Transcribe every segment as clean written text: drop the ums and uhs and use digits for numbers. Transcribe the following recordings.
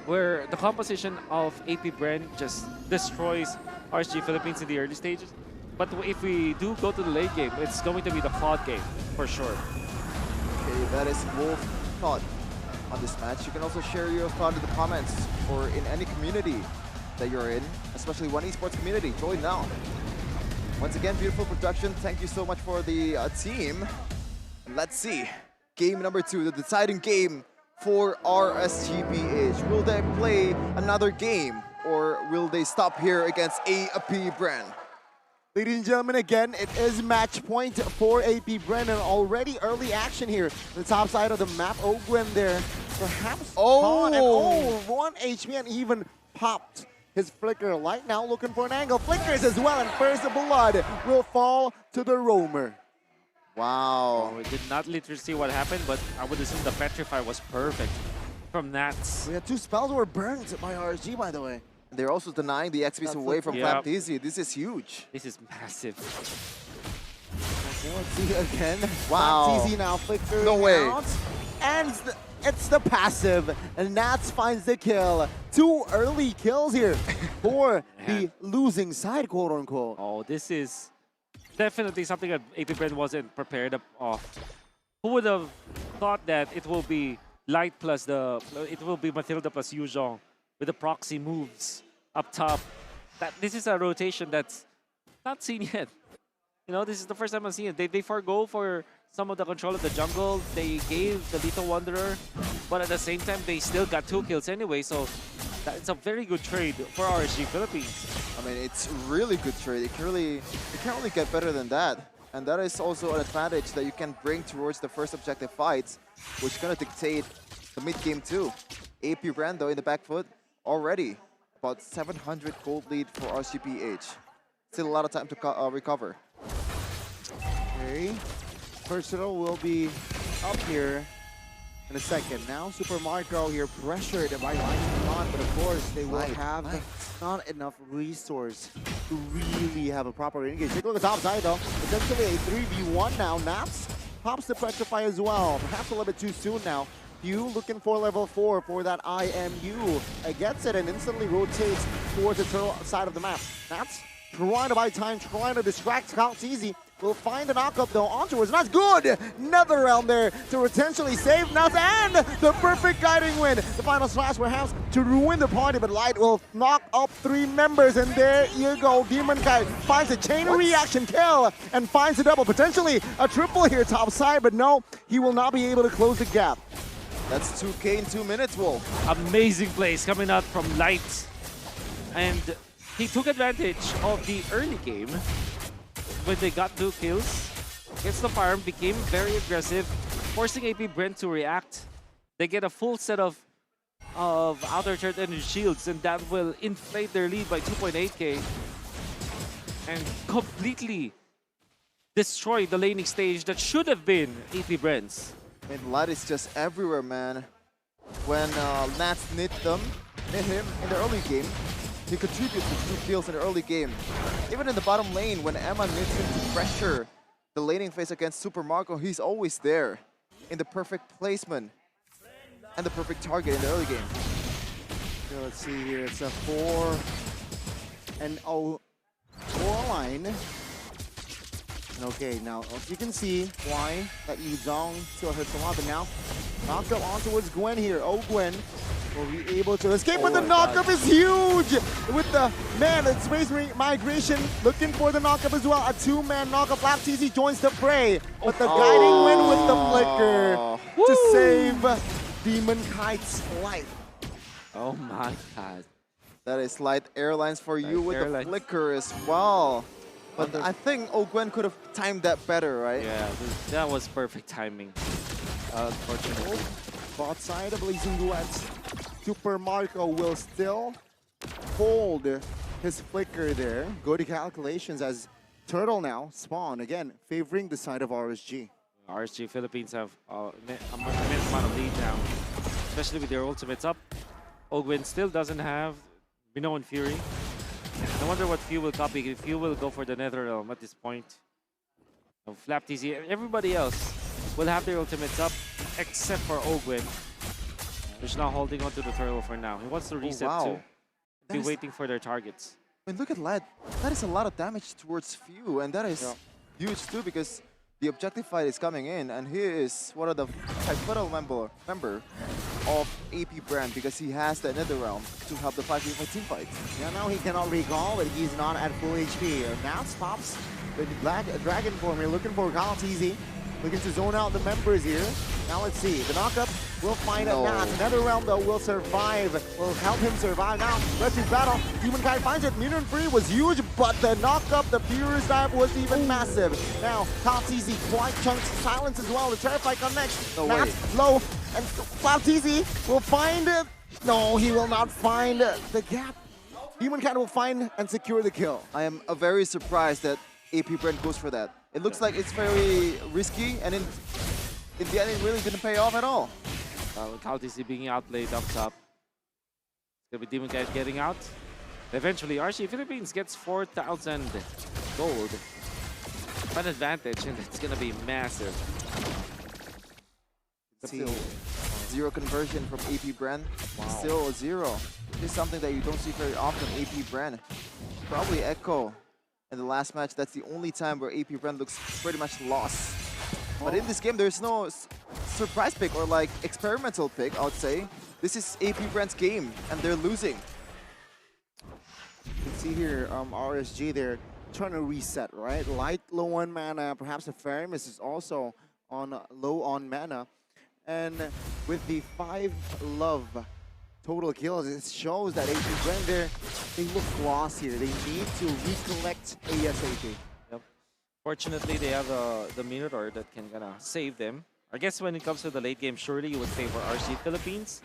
where the composition of AP Bren just destroys RSG Philippines in the early stages. But if we do go to the late game, it's going to be the COD game for sure. Okay, that is Wolf thought on this match. You can also share your thought in the comments or in any community that you're in, especially one esports community. Join now. Once again, beautiful production. Thank you so much for the team. And let's see. Game number 2, the deciding game for RSGPH. Will they play another game or will they stop here against AP Bren? Ladies and gentlemen, again, it is match point for AP Bren. Already early action here. The top side of the map. Ogwen there. Perhaps caught and 1 HP and even popped his flicker light. Now looking for an angle. Flickers as well, and first the blood will fall to the roamer. Wow. We did not literally see what happened, but I would assume the Petrify was perfect from Nats. We had 2 spells were burned by RSG, by the way. They're also denying the XPs away from Yep. Flapteasy. This is huge. This is massive. Okay, let's see again. Wow. TZ now flickering No way. out. And it's the passive. And Nats finds the kill. 2 early kills here for the losing side, quote unquote. Oh, this is definitely something that AP Bren wasn't prepared of. Who would have thought that it will be Light plus it will be Matilda plus Yuzhong with the proxy moves up top. This is a rotation that's not seen yet. You know, this is the first time I've seen it. They forgo for some of the control of the jungle. They gave the Little Wanderer, but at the same time, they still got 2 kills anyway. So it's a very good trade for RSG Philippines. I mean, it's really good trade. It can't really get better than that. And that is also an advantage that you can bring towards the first objective fights, which is going to dictate the mid-game too. AP Bren, though, in the back foot already. About 700 gold lead for RSGPH. Still a lot of time to recover. Okay. Versatile will be up here in a second. Now Super Marco here pressured by Light, but of course they will have not enough resource to really have a proper engage. Take a look at the top side though. Essentially a 3v1 now. Naps pops the Petrify as well. Perhaps a little bit too soon now. Hugh looking for level 4 for that IMU. Gets it and instantly rotates towards the turtle side of the map. Naps trying to buy time, trying to distract Count Easy. Will find the knockup though onwards. That's good! Another round there to potentially save Nuts and the perfect guiding win. The final slash perhaps to ruin the party, but Light will knock up 3 members, and there you go. Demon Kite finds a chain reaction kill and finds a double. Potentially a triple here top side, but no, he will not be able to close the gap. That's 2K in 2 minutes, Wolf. Amazing plays coming out from Light. And he took advantage of the early game when they got 2 kills. Gets the farm, became very aggressive, forcing AP Bren to react. They get a full set of outer third energy shields, and that will inflate their lead by 2.8k and completely destroy the laning stage that should have been AP Bren's. I mean, Light is just everywhere, man. When Nats knit him in the early game, he contributes to 2 kills in the early game. Even in the bottom lane, when Emma needs him to pressure the laning phase against Super Marco, he's always there in the perfect placement and the perfect target in the early game. So let's see here, it's a 4-0 line. Okay, now as you can see why that Yuzhong still hurts a lot, but now knocked up on towards Gwen here. Oh, Gwen will be able to escape, but the knockup is huge! With the, man, it's Space Migration looking for the knockup as well. A 2-man knockup. Lap TZ joins the fray, but the guiding win with the flicker to save Demon Kite's life. Oh my god. That is Light Airlines for you with the flicker as well. But I think Ogwen could have timed that better, right? Yeah, that was perfect timing. Unfortunately. Bot side of Blazing Duets. Super Marco will still hold his flicker there. Good calculations as Turtle now spawn again, favoring the side of RSG. RSG Philippines have a immense amount of lead now, especially with their ultimates up. Ogwen still doesn't have Bino and Fury. I wonder what Few will copy. If Few will go for the Netherrealm at this point. Flap TZ, everybody else will have their ultimates up except for Ogwen. He's now holding on to the turtle for now. He wants to reset wow. too. That Be is- waiting for their targets. I mean, look at Lad. That is a lot of damage towards Few, and that is huge too because the objective fight is coming in, and he is one of the pivotal member of AP Brand because he has the Nether Realm to help the 5v5 team fight. Yeah, now he cannot recall that he's not at full HP. Now pops the black dragon form here, looking for Galtizi. Looking to zone out the members here. Now let's see. The knockup will find a Nats. Another round though will survive. Will help him survive. Now, let's see battle. Humankind finds it. Mutant Free was huge, but the knockup, the pure snipe was even massive. Now, Galtizi quite chunks silence as well. The Terrify connects. No Nats way. low. And Galtizi will find it. No, he will not find the gap. Humankind will find and secure the kill. I am very surprised that AP Brand goes for that. It looks like it's very risky, and in the end, it really didn't pay off at all. With Kaltisi being outplayed up top. It's gonna be Demon Guide getting out. Eventually, RSG Philippines gets 4,000 gold. An advantage, and it's gonna be massive. See, zero conversion from AP Brand. Still a zero. This is something that you don't see very often. AP Brand. Probably Echo. In the last match, that's the only time where AP Brand looks pretty much lost. But in this game, there's no surprise pick or like experimental pick, I would say. This is AP Brand's game, and they're losing. You can see here, RSG, they're trying to reset, right? Light, low on mana. Perhaps the Faramis is also on low on mana. And with the 5 love total kills, it shows that AP Brand there, they look lost here. They need to recollect ASAP. Yep. Fortunately, they have the Minotaur that can gonna save them. I guess when it comes to the late game, surely you would favor RSG Philippines.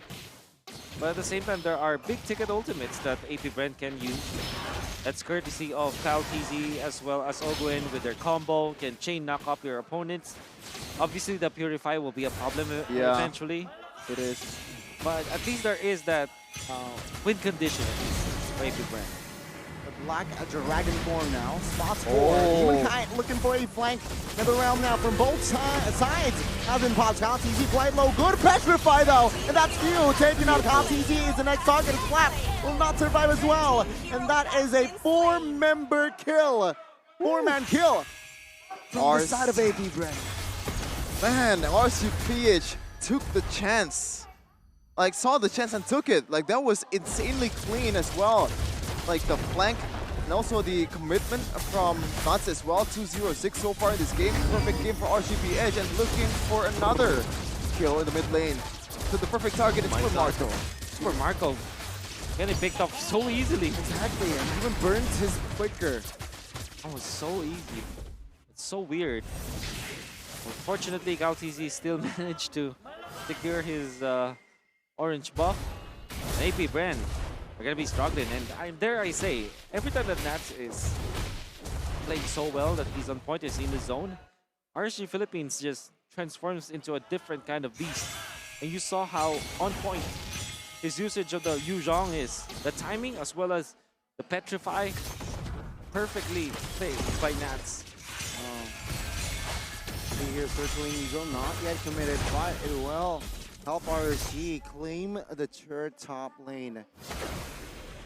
But at the same time, there are big ticket ultimates that AP Brand can use. That's courtesy of Kyle TZ as well as Ogwin with their combo, can chain knock up your opponents. Obviously, the Purify will be a problem eventually. It is. But at least there is that win condition for AP Brand. The black dragon form now. Spots for Humankind looking for a flank. Another round now from both sides. Has been popped. Galtizi quite low. Good petrify though. And that's Few taking out Galtizi is the next target. Slap will not survive as well. And that is a 4-member kill. 4-man kill from the side of AP Brand. Man, RSGPH took the chance. Like, saw the chance and took it. Like, that was insanely clean as well. Like, the flank and also the commitment from Nuts as well. 2-0-6 so far in this game. Perfect game for RSGPH and looking for another kill in the mid lane. So the perfect target is Super Marco. Super Marco getting picked up so easily. Exactly, and even burns his quicker. Oh, it's so easy. It's so weird. Unfortunately, Galtizi still managed to secure his orange buff. And AP Bren are going to be struggling. And dare I say, every time that Nats is playing so well that he's on point, is in the zone, RSG Philippines just transforms into a different kind of beast. And you saw how on point his usage of the Yuzhong is. The timing as well as the Petrify, perfectly played by Nats. Here circling Eagle, not yet committed, but it will help RSG claim the third top lane.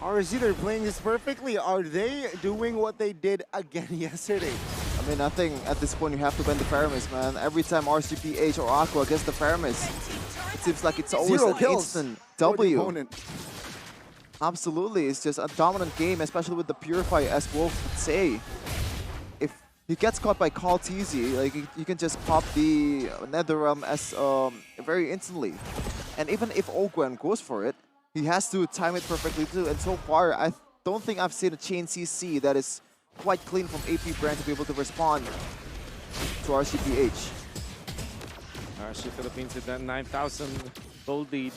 RSG, they're playing this perfectly. Are they doing what they did again yesterday? I mean, I think at this point you have to bend the Faramis, man. Every time RSGPH or Aqua gets the Faramis, it seems like it's always an instant W. Absolutely, it's just a dominant game, especially with the Purify, as Wolf would say. If he gets caught by Call TZ, like you can just pop the Netherrealm as very instantly. And even if Ogwen goes for it, he has to time it perfectly too. And so far, I don't think I've seen a chain CC that is quite clean from AP Brand to be able to respond to RSGPH. RSG Philippines with that 9,000 gold lead.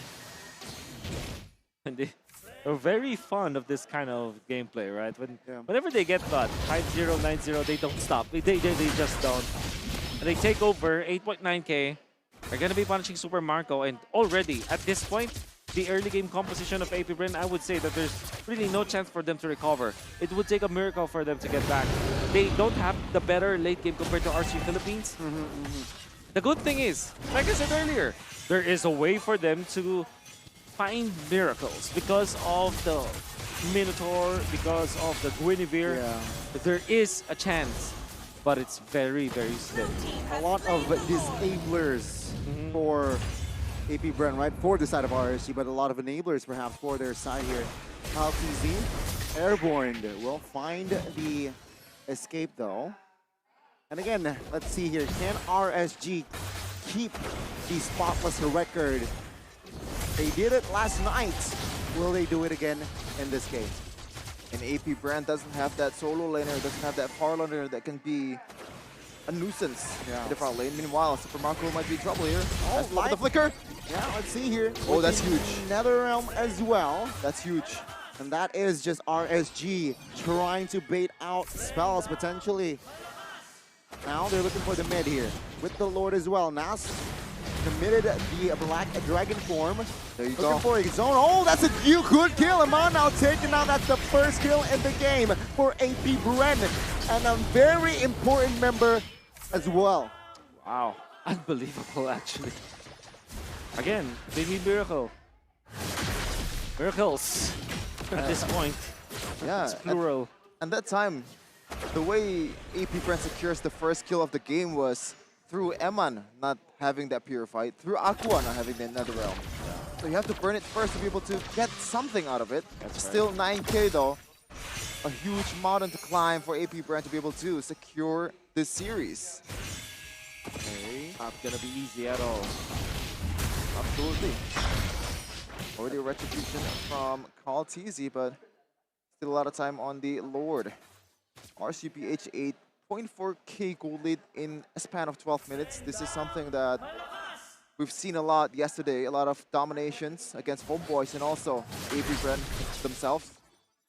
And they're very fond of this kind of gameplay, right? Whenever they get caught, 5-0, 9-0, they don't stop. They just don't. And they take over 8.9k. They're going to be punishing Super Marco. And already, at this point, the early game composition of AP Bren, I would say that there's really no chance for them to recover. It would take a miracle for them to get back. They don't have the better late game compared to RSG Philippines. The good thing is, like I said earlier, there is a way for them to find miracles because of the Minotaur, because of the Guinevere. Yeah. There is a chance, but it's very, very slim. A lot of disablers for AP Bren, right? For the side of RSG, but a lot of enablers perhaps for their side here. LTZ, Airborne will find the escape though. And again, let's see here. Can RSG keep the spotless record? They did it last night. Will they do it again in this game? And AP Brand doesn't have that solo laner, doesn't have that far laner that can be a nuisance in the front lane. Meanwhile, Super Marco might be in trouble here. Oh, Look at the flicker. Yeah, let's see here. Oh, that's With the huge. NetherRealm as well. That's huge. And that is just RSG trying to bait out spells potentially. Now they're looking for the mid here with the Lord as well. Nas committed the Black Dragon form. There you Looking go. for a zone. Oh, that's a good kill. Amon now taken out. That's the first kill in the game for AP Bren. And a very important member as well. Wow, unbelievable actually. Again, they need miracle. Miracles at this point. Yeah, It's plural. and that time, the way AP Brand secures the first kill of the game was through Eman not having that purified, through Aqua not having the NetherRealm. So you have to burn it first to be able to get something out of it. That's Still 9k though. A huge mountain to climb for AP Brand to be able to secure this series. Okay. Not gonna be easy at all. Absolutely. Already a retribution from Carl TZ, but still a lot of time on the Lord. RCPH 8.4k gold lead in a span of 12 minutes. This is something that we've seen a lot yesterday, a lot of dominations against Homeboys and also AP Bren themselves.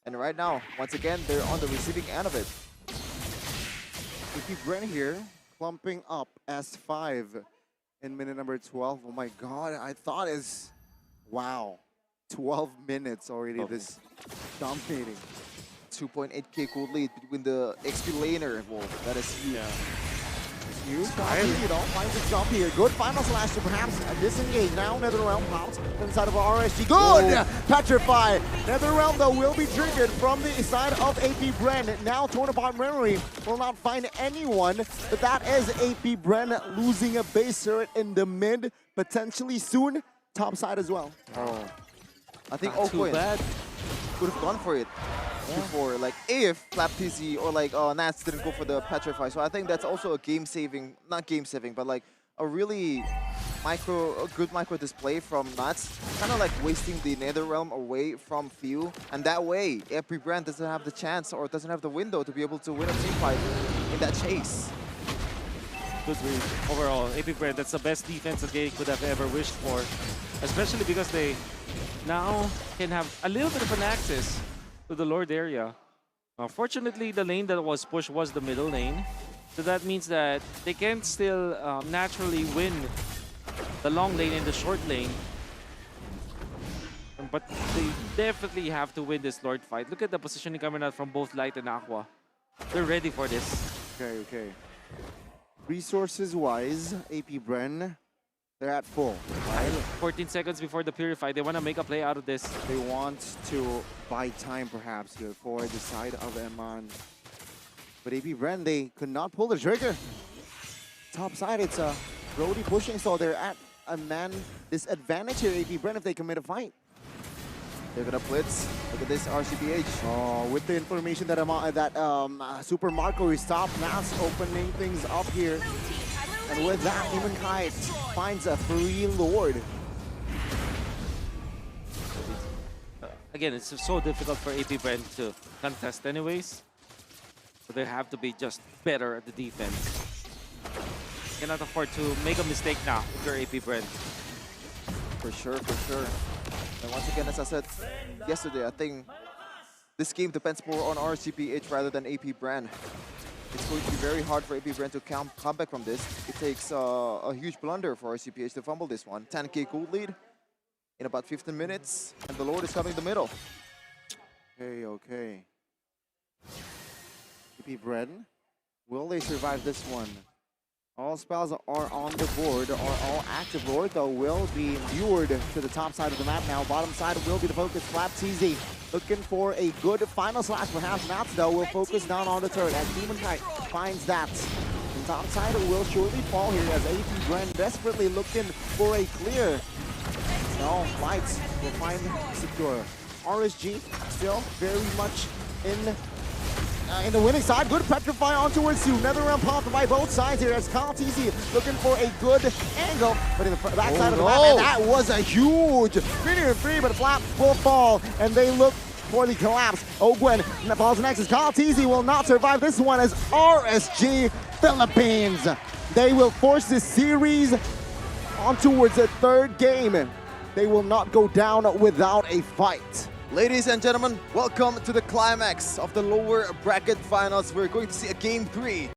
And right now, once again, they're on the receiving end of it. AP Bren here clumping up S5 in minute number 12. Oh my god, I thought is wow. 12 minutes already this dominating. 2.8k gold lead between the XP laner. Whoa, that is huge. You know, finds a jump here. Good final slash to perhaps disengage. Now NetherRealm pops inside of RSG. Good! Petrify. NetherRealm though will be triggered from the side of AP Bren. Now torn apart memory will not find anyone, but that is AP Bren losing a base turret in the mid, potentially soon top side as well. Oh. I think Not too Oakwood bad. could have gone for it before, like if Flap TZ or like Nats didn't go for the Petrify. So I think that's also a game saving, not game saving, but like a really good micro display from Nats. Kind of like wasting the NetherRealm away from Few, and that way every brand doesn't have the chance or doesn't have the window to be able to win a team fight in that chase. Good read. Overall, AP Brand, that's the best defense that they could have ever wished for. Especially because they now can have a little bit of an access to the Lord area. Fortunately, the lane that was pushed was the middle lane. So that means that they can still naturally win the long lane and the short lane. But they definitely have to win this Lord fight. Look at the positioning coming out from both Light and Aqua. They're ready for this. Okay. Resources-wise, AP Bren, they're at full. 14 seconds before the Purify. They want to make a play out of this. They want to buy time perhaps here for the side of Eman. But AP Bren, they could not pull the trigger. Top side, it's Brody pushing, so they're at a man disadvantage here, AP Bren, if they commit a fight. They're gonna blitz. Look at this RCPH. Oh, with the information that Super Marco is top, Nas opening things up here. And with that, Humankind finds a free Lord. Again, it's so difficult for AP Brand to contest anyways. So they have to be just better at the defense. Cannot afford to make a mistake now if you're AP Brand. For sure. And once again, as I said yesterday, I think this game depends more on RCPH rather than AP Brand. It's going to be very hard for AP Brand to come back from this. It takes a huge blunder for RCPH to fumble this one. 10k gold lead in about 15 minutes, and the Lord is coming in the middle. Okay. AP Bren, will they survive this one? All spells are on the board, are all active. Lortho will be lured to the top side of the map now. Bottom side will be the focus. Flap TZ looking for a good final slash. Perhaps not, though. Will focus down on the turret as Demon Kite finds that. The top side will surely fall here as AP Bren desperately looking for a clear. No, Lights will find secure. RSG still very much in the winning side. Good petrify on towards you. Nether round popped by both sides here as Kyle TZ looking for a good angle. But in the backside of the map, and that was a huge 3-3, but Flap will fall, and they look for the collapse. Ogwen falls next as Kyle TZ will not survive this one as RSG Philippines. They will force this series on towards the third game. They will not go down without a fight. Ladies and gentlemen, welcome to the climax of the lower bracket finals. We're going to see a game 3